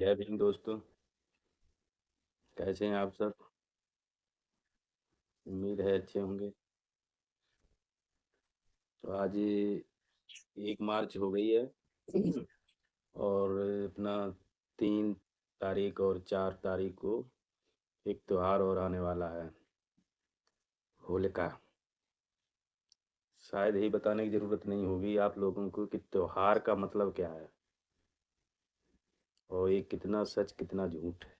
जय भीम दोस्तों। कैसे हैं आप सब? उम्मीद है अच्छे होंगे। तो आज 1 मार्च हो गई है और अपना 3 तारीख और 4 तारीख को एक त्योहार और आने वाला है, होलिका। शायद यही बताने की ज़रूरत नहीं होगी आप लोगों को कि त्योहार का मतलब क्या है और ये कितना सच कितना झूठ है।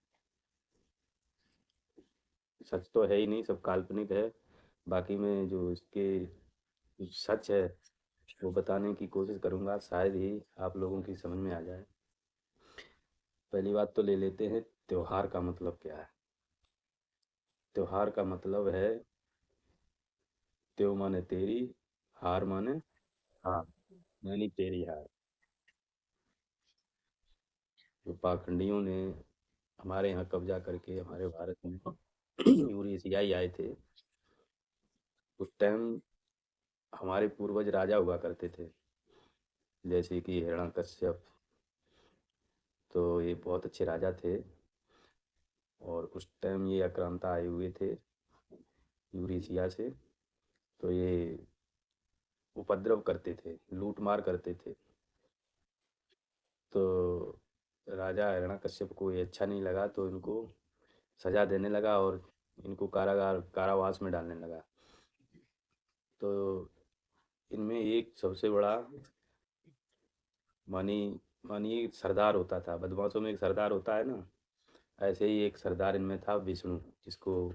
सच तो है ही नहीं, सब काल्पनिक है। बाकी मैं जो इसके सच है वो बताने की कोशिश करूंगा, शायद ही आप लोगों की समझ में आ जाए। पहली बात तो ले लेते हैं, त्योहार का मतलब क्या है। त्योहार का मतलब है, त्यो माने तेरी, हार माने हार, यानी तेरी हार। जो पाखंडियों ने हमारे यहाँ कब्जा करके हमारे भारत में यूरेशियाई आए थे, उस टाइम हमारे पूर्वज राजा हुआ करते थे, जैसे कि हिरण्यकश्यप। तो ये बहुत अच्छे राजा थे और उस टाइम ये आक्रांता आए हुए थे यूरेशिया से। तो ये उपद्रव करते थे, लूट मार करते थे। तो राजा हिरण्यकश्यप को ये अच्छा नहीं लगा, तो इनको सजा देने लगा और इनको कारावास में डालने लगा। तो इनमें एक सबसे बड़ा मानी मानिए सरदार होता था, बदमाशों में एक सरदार होता है ना, ऐसे ही एक सरदार इनमें था, विष्णु, जिसको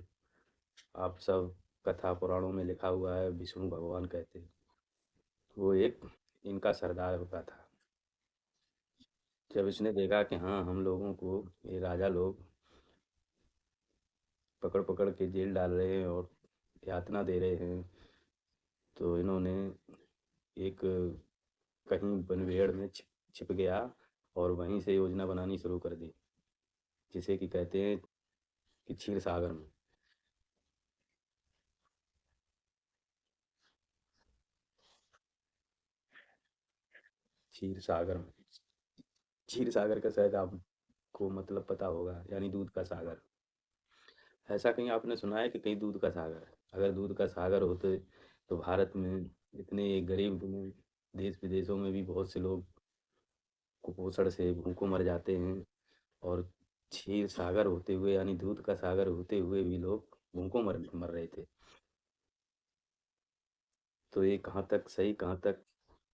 आप सब कथा पुराणों में लिखा हुआ है विष्णु भगवान कहते हैं। वो एक इनका सरदार होता था। जब इसने देखा कि हाँ, हम लोगों को ये राजा लोग पकड़ पकड़ के जेल डाल रहे हैं और यातना दे रहे हैं, तो इन्होंने एक कहीं बनवेड़ में छिप गया और वहीं से योजना बनानी शुरू कर दी, जिसे कि कहते हैं कि क्षीर सागर में। क्षीर सागर में, क्षीर सागर का शायद आपको मतलब पता होगा, यानी दूध का सागर। ऐसा कहीं आपने सुना है कि कहीं दूध का सागर है? अगर दूध का सागर होते तो भारत में इतने गरीब देश विदेशों में भी बहुत से लोग कुपोषण से भूखों मर जाते हैं, और क्षीर सागर होते हुए यानी दूध का सागर होते हुए भी लोग भूखों मर मर रहे थे। तो ये कहाँ तक सही कहाँ तक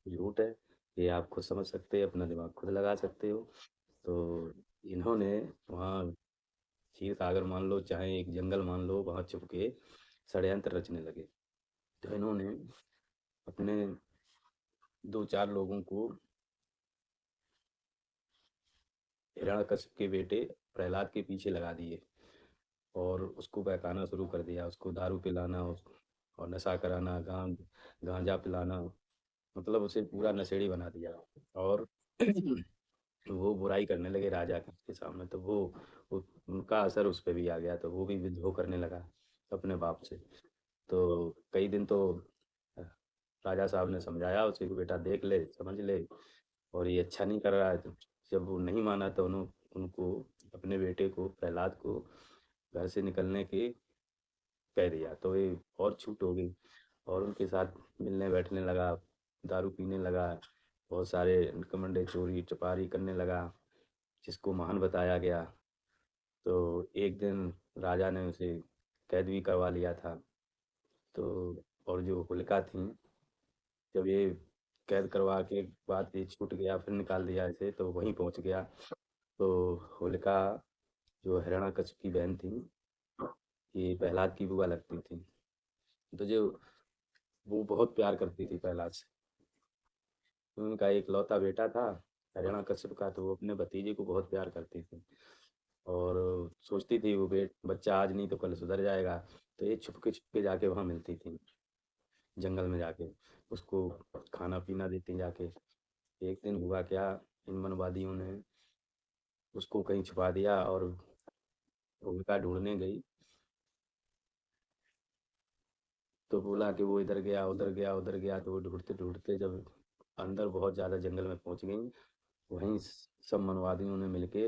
झूठ है, ये आप खुद समझ सकते हैं, अपना दिमाग खुद लगा सकते हो। तो इन्होंने वहाँ क्षीर सागर मान लो चाहे एक जंगल मान लो, वहाँ छुप के षड्यंत्र रचने लगे। तो इन्होंने अपने 2-4 लोगों को हिरण्यकश्यप के बेटे प्रहलाद के पीछे लगा दिए और उसको बहकाना शुरू कर दिया, उसको दारू पिलाना और नशा कराना, गांजा पिलाना, मतलब उसे पूरा नशेड़ी बना दिया। और वो बुराई करने लगे राजा के सामने, तो उनका असर उस पर भी आ गया, तो वो भी विद्रोह करने लगा अपने बाप से। तो कई दिन तो राजा साहब ने समझाया उसे कि बेटा देख ले, समझ ले, और ये अच्छा नहीं कर रहा है। तो जब वो नहीं माना तो उनको अपने बेटे को प्रहलाद को घर से निकलने की कह दिया, तो ये और छूट हो गई और उनके साथ मिलने बैठने लगा, दारू पीने लगा, बहुत सारे घमंडे चोरी चपारी करने लगा, जिसको महान बताया गया। तो एक दिन राजा ने उसे कैद भी करवा लिया था। तो और जो होलिका थी, जब ये कैद करवा के बाद ये छूट गया, फिर निकाल दिया इसे, तो वहीं पहुंच गया। तो होलिका जो हिरण्यकश्यप की बहन थी, ये प्रहलाद की बुआ लगती थी। तो जो वो बहुत प्यार करती थी प्रहलाद से। तो उनका एक लौता बेटा था हिरण्यकश्यप का, तो वो अपने भतीजे को बहुत प्यार करती थी और सोचती थी वो बच्चा आज नहीं तो कल सुधर जाएगा। तो ये छुप के जाके वहाँ मिलती थी, जंगल में जाके उसको खाना पीना देती जाके। एक दिन हुआ क्या, इन मनवादियों ने उसको कहीं छुपा दिया और भूमिका ढूंढने गई। तो बोला कि वो इधर गया उधर गया उधर गया, तो वो ढूंढते ढूंढते जब अंदर बहुत ज़्यादा जंगल में पहुंच गई, वहीं सब मनवादियों ने मिलके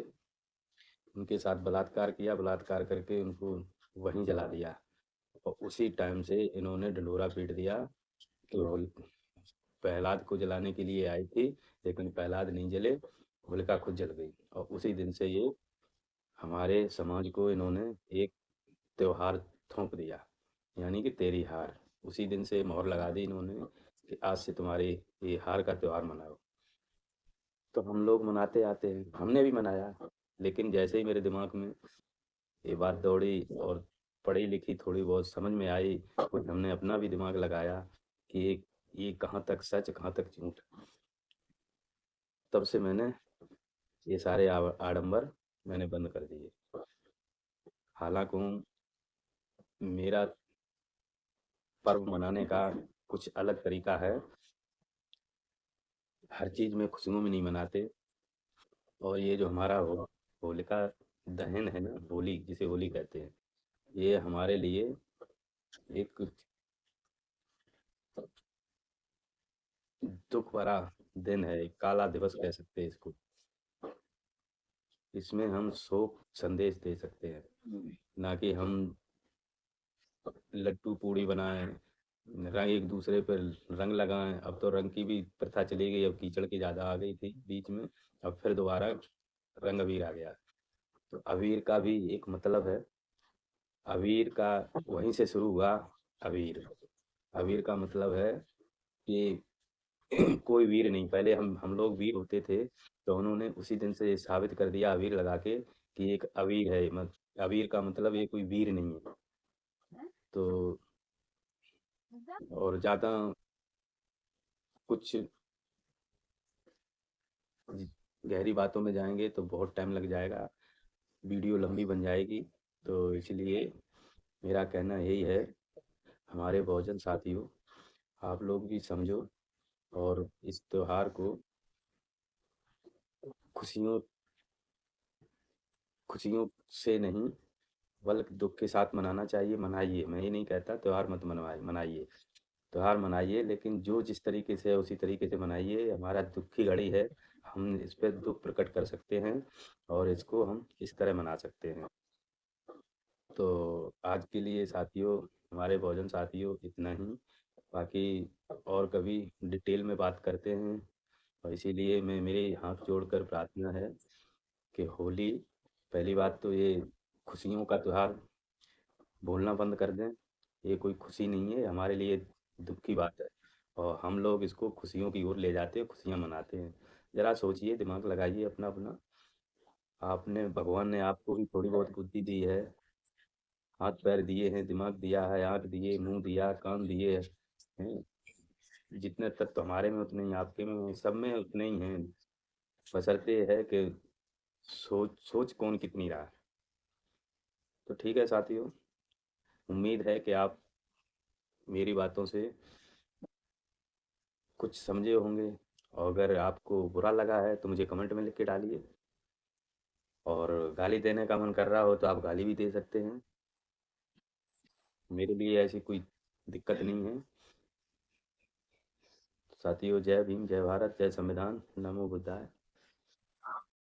उनके साथ बलात्कार किया, बलात्कार करके उनको वहीं जला दिया और उसी टाइम से इन्होंने ढिंढोरा पीट दिया कि प्रहलाद को जलाने के लिए आई थी, लेकिन प्रहलाद नहीं जले, होलिका खुद जल गई और उसी दिन से ये हमारे समाज को इन्होंने एक त्योहार थोप दिया, यानी कि तेरी हार। उसी दिन से मोहर लगा दी इन्होंने कि आज से तुम्हारी ये हार का त्योहार मनाओ। तो हम लोग मनाते आते हैं, हमने भी मनाया, लेकिन जैसे ही मेरे दिमाग में ये बात दौड़ी और पढ़ी लिखी थोड़ी बहुत समझ में आई, कुछ हमने अपना भी दिमाग लगाया कि ये कहाँ तक सच कहाँ तक झूठ। तब से मैंने ये सारे आडंबर मैंने बंद कर दिए। हालांकि मेरा पर्व मनाने का कुछ अलग तरीका है, हर चीज़ में खुशियों में नहीं मनाते। और ये जो हमारा होलिका दहन है ना, होली जिसे होली कहते हैं, ये हमारे लिए एक दुख भरा दिन है, एक काला दिवस कह सकते हैं इसको। इसमें हम शोक संदेश दे सकते हैं, ना कि हम लड्डू पूड़ी बनाएं, रंग एक दूसरे पर रंग लगाएं। अब तो रंग की भी प्रथा चली गई, अब कीचड़ की ज़्यादा आ गई थी बीच में, अब फिर दोबारा रंग अबीर आ गया। तो अबीर का भी एक मतलब है, अबीर का वहीं से शुरू हुआ। अबीर अबीर का मतलब है कि कोई वीर नहीं, पहले हम लोग वीर होते थे, तो उन्होंने उसी दिन से साबित कर दिया अबीर लगा के कि एक अबीर है, अबीर का मतलब ये कोई वीर नहीं है। तो और ज़्यादा कुछ गहरी बातों में जाएंगे तो बहुत टाइम लग जाएगा, वीडियो लंबी बन जाएगी। तो इसलिए मेरा कहना यही है, हमारे बहुजन साथियों, आप लोग भी समझो और इस त्योहार को खुशियों खुशियों से नहीं बल्कि दुख के साथ मनाना चाहिए। मनाइए, मैं ये नहीं कहता त्योहार मत मनवाइए, मनाइए, त्योहार मनाइए, लेकिन जो जिस तरीके से है उसी तरीके से मनाइए। हमारा दुख की घड़ी है, हम इस पे दुख प्रकट कर सकते हैं और इसको हम इस तरह मना सकते हैं। तो आज के लिए साथियों, हमारे भोजन साथियों, इतना ही। बाकी और कभी डिटेल में बात करते हैं। और इसीलिए मैं मेरे हाथ जोड़कर प्रार्थना है कि होली, पहली बात तो ये खुशियों का त्योहार भूलना बंद कर दें। ये कोई खुशी नहीं है, हमारे लिए दुख की बात है और हम लोग इसको खुशियों की ओर ले जाते हैं, खुशियाँ मनाते हैं। ज़रा सोचिए, दिमाग लगाइए अपना अपना। आपने, भगवान ने आपको भी थोड़ी बहुत बुद्धि दी है, हाथ पैर दिए हैं, दिमाग दिया है, आँख दिए, मुँह दिया, कान दिए हैं। जितने तत्व हमारे में उतने ही आपके में हैं, सब में उतने ही हैं। बशर्ते ये है कि सोच सोच कौन कितनी रहा है। तो ठीक है साथियों, उम्मीद है कि आप मेरी बातों से कुछ समझे होंगे और अगर आपको बुरा लगा है तो मुझे कमेंट में लिख के डालिए और गाली देने का मन कर रहा हो तो आप गाली भी दे सकते हैं। मेरे लिए ऐसी कोई दिक्कत नहीं है। साथियों, जय भीम, जय भारत, जय संविधान, नमो बुद्धाय।